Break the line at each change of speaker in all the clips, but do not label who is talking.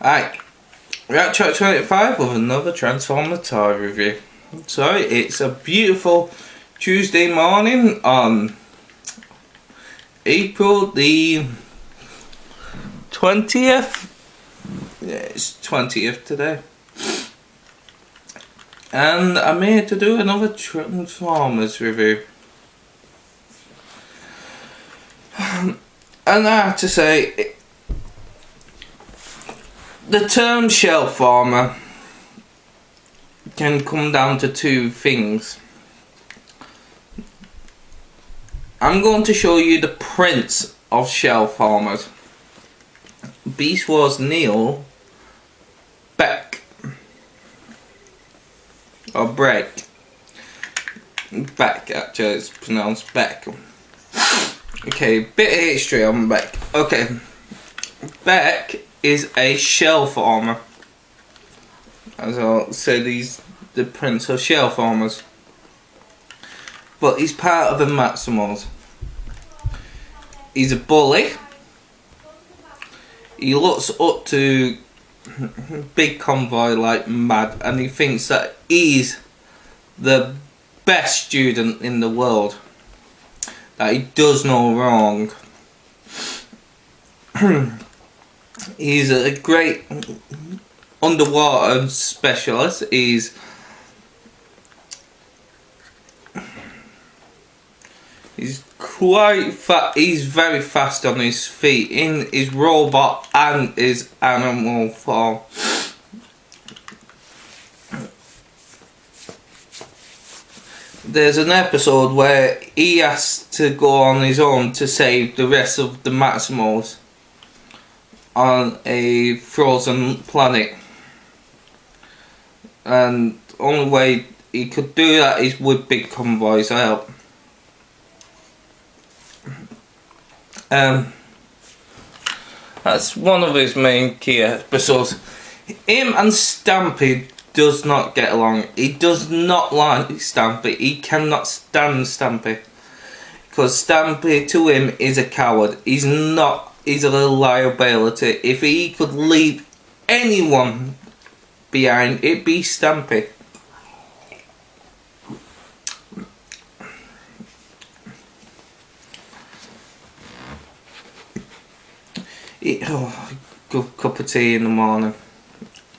Right, rattrap25 with another Transformer toy review. So it's a beautiful Tuesday morning on April the 20th. Yeah, it's 20th today. And I'm here to do another Transformers review. And I have to say, the term shelf armor can come down to two things. I'm going to show you the prints of shelf armors. Beast Wars Neil, Beck, or Break. Beck, actually, it's pronounced Beck. Okay, bit of history on Beck. Okay, Beck is a shelf armor. As I'll say, the prints are shelf armors. But he's part of the Maximals. He's a bully. He looks up to Big Convoy like mad, and he thinks that he's the best student in the world. That he does no wrong. He's a great underwater specialist. He's quite fast. He's very fast on his feet in his robot and his animal form. There's an episode where he has to go on his own to save the rest of the Maximals on a frozen planet, and the only way he could do that is with Big Convoy's help. That's one of his main key episodes. Him and Stampy does not get along. He does not like Stampy. He cannot stand Stampy, because Stampy to him is a coward. He's a liability. If he could leave anyone behind, it'd be Stampy. Good cup of tea in the morning.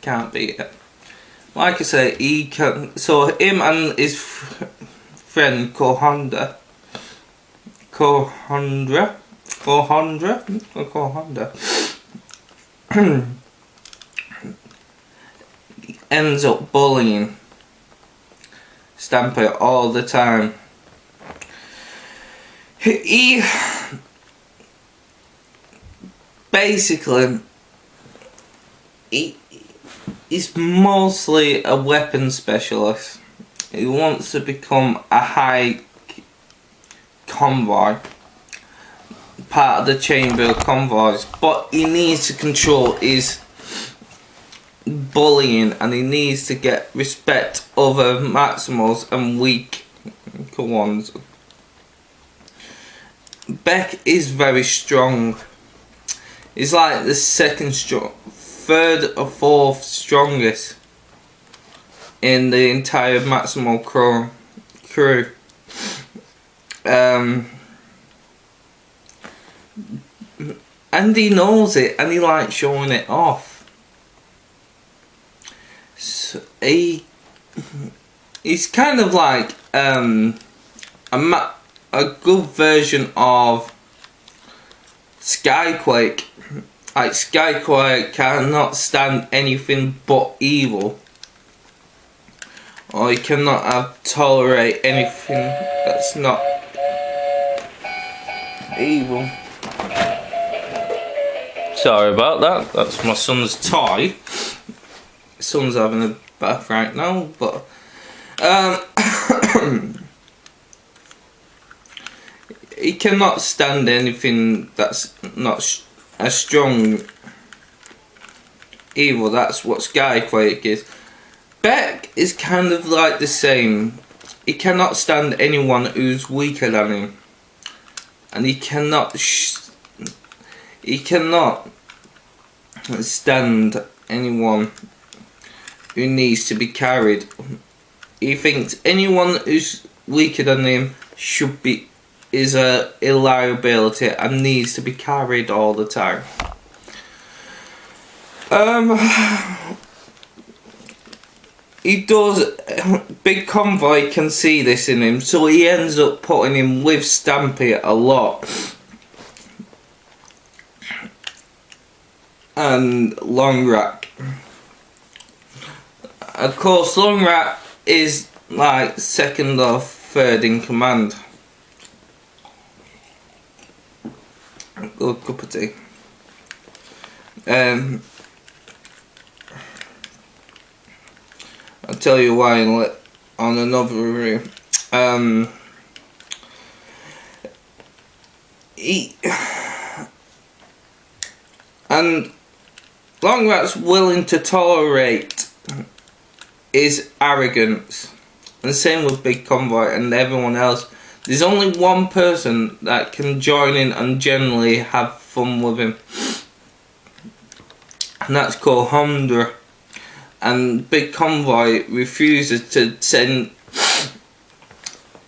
Can't beat it. Like I say, he can. So him and his friend Kohanda ends up bullying Stampy all the time. He basically, he's mostly a weapons specialist. He wants to become a high convoy, part of the chamber of convoys, but he needs to control his bullying, and he needs to get respect over Maximals and weak ones. Beck is very strong. He's like the third or fourth strongest in the entire Maximal crew. And he knows it, and he likes showing it off. So he's kind of like a good version of Skyquake. Like, Skyquake cannot stand anything but evil, or he cannot tolerate anything that's not evil. Sorry about that. That's my son's toy. Son's having a bath right now, but he cannot stand anything that's not a strong evil. That's what Skyquake is. Beck is kind of like the same. He cannot stand anyone who's weaker than him, and he cannot stand anyone who needs to be carried. He thinks anyone who's weaker than him is a liability and needs to be carried all the time. He does. Big Convoy can see this in him, so he ends up putting him with Stampy a lot. And Long Rat. Of course, Long Rat is like second or third in command. Good cup of tea. I'll tell you why on another review. And Long Rat's willing to tolerate his arrogance, and same with Big Convoy and everyone else. There's only one person that can join in and generally have fun with him, and that's called Honda. And Big Convoy refuses to send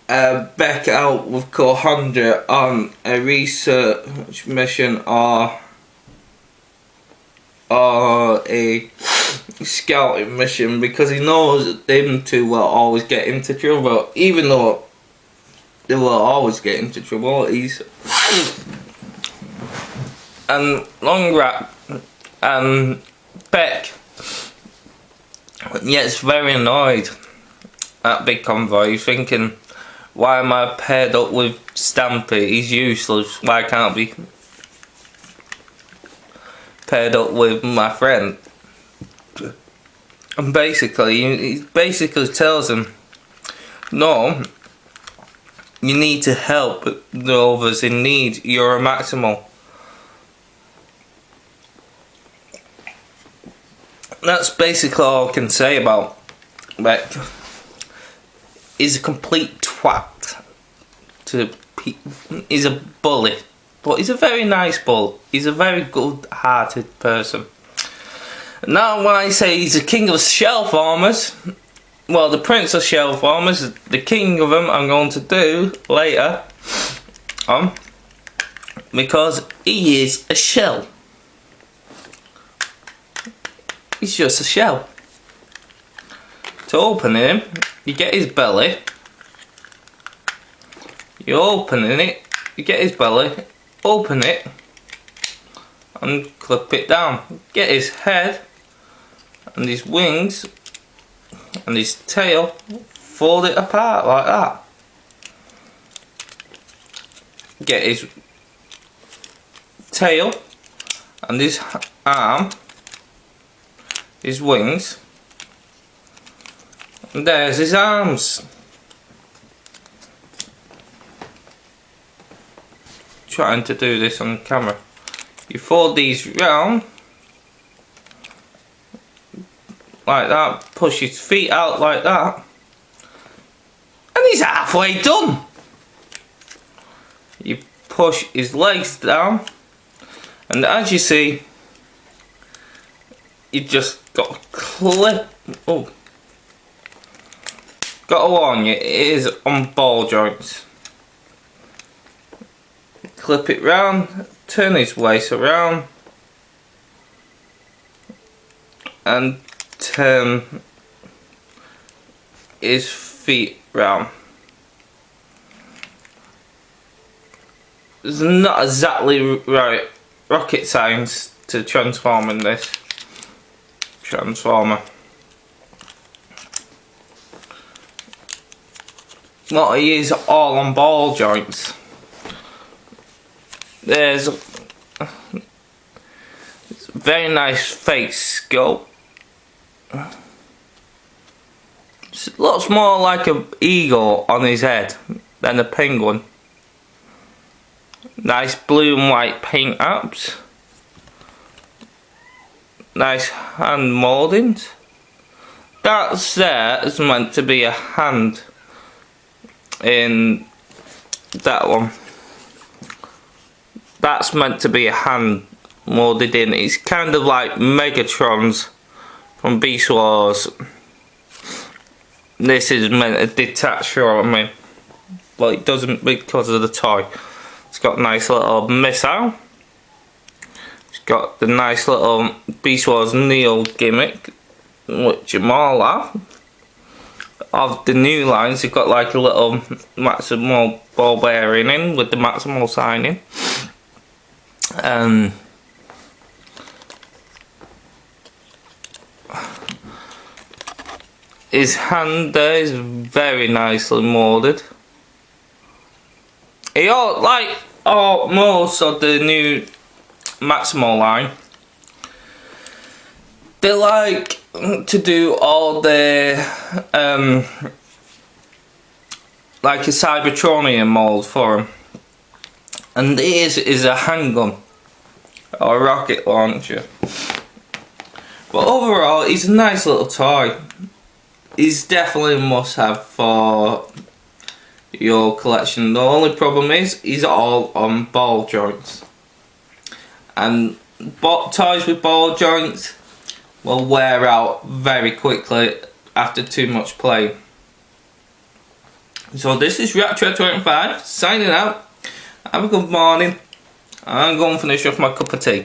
Beck out with Honda on a research mission or a scouting mission, because he knows them two will always get into trouble. Even though they will always get into trouble, and Long Rat and Beck gets very annoyed at Big Convoy. He's thinking, why am I paired up with Stampy? He's useless. Why can't I be paired up with my friend? And he basically tells him, no, you need to help the others in need. You're a Maximal. That's basically all I can say about Beck. He's a complete twat. He's a bully, but he's a very nice bull. He's a very good-hearted person. Now, when I say he's the king of shell farmers, well, the prince of shell farmers, the king of them, I'm going to do later on, because he is a shell. He's just a shell. To open him, you get his belly. You open it, you get his belly, open it, and clip it down. Get his head, and his wings, and his tail, fold it apart like that. Get his tail, and his arm, his wings, and there's his arms. Trying to do this on camera. You fold these round like that, push his feet out like that, and he's halfway done. You push his legs down, and as you see, you just got to clip. Oh, got to warn you, it is on ball joints. Clip it round, turn his waist around, and turn his feet round. It's not exactly right rocket science to transforming this transformer. What he is all on ball joints. There's a very nice face sculpt. It looks more like an eagle on his head than a penguin. Nice blue and white paint apps. Nice hand mouldings. That's there is meant to be a hand in that one. That's meant to be a hand molded in. It's kind of like Megatron's from Beast Wars. This is meant to detach from me, but it doesn't because of the toy. It's got a nice little missile. It's got the nice little Beast Wars Neo gimmick, which you all have. Of the new lines, you've got like a little Maximal ball bearing in with the Maximal sign in. His hand there is very nicely moulded. He all like most of the new Maximal line. They like to do all the like a Cybertronian mold for him, and this is a handgun or a rocket launcher. But overall, he's a nice little toy. He's definitely a must-have for your collection. The only problem is he's all on ball joints, and toys with ball joints will wear out very quickly after too much play. So this is rattrap25 signing out. Have a good morning. I'm going to finish off my cup of tea.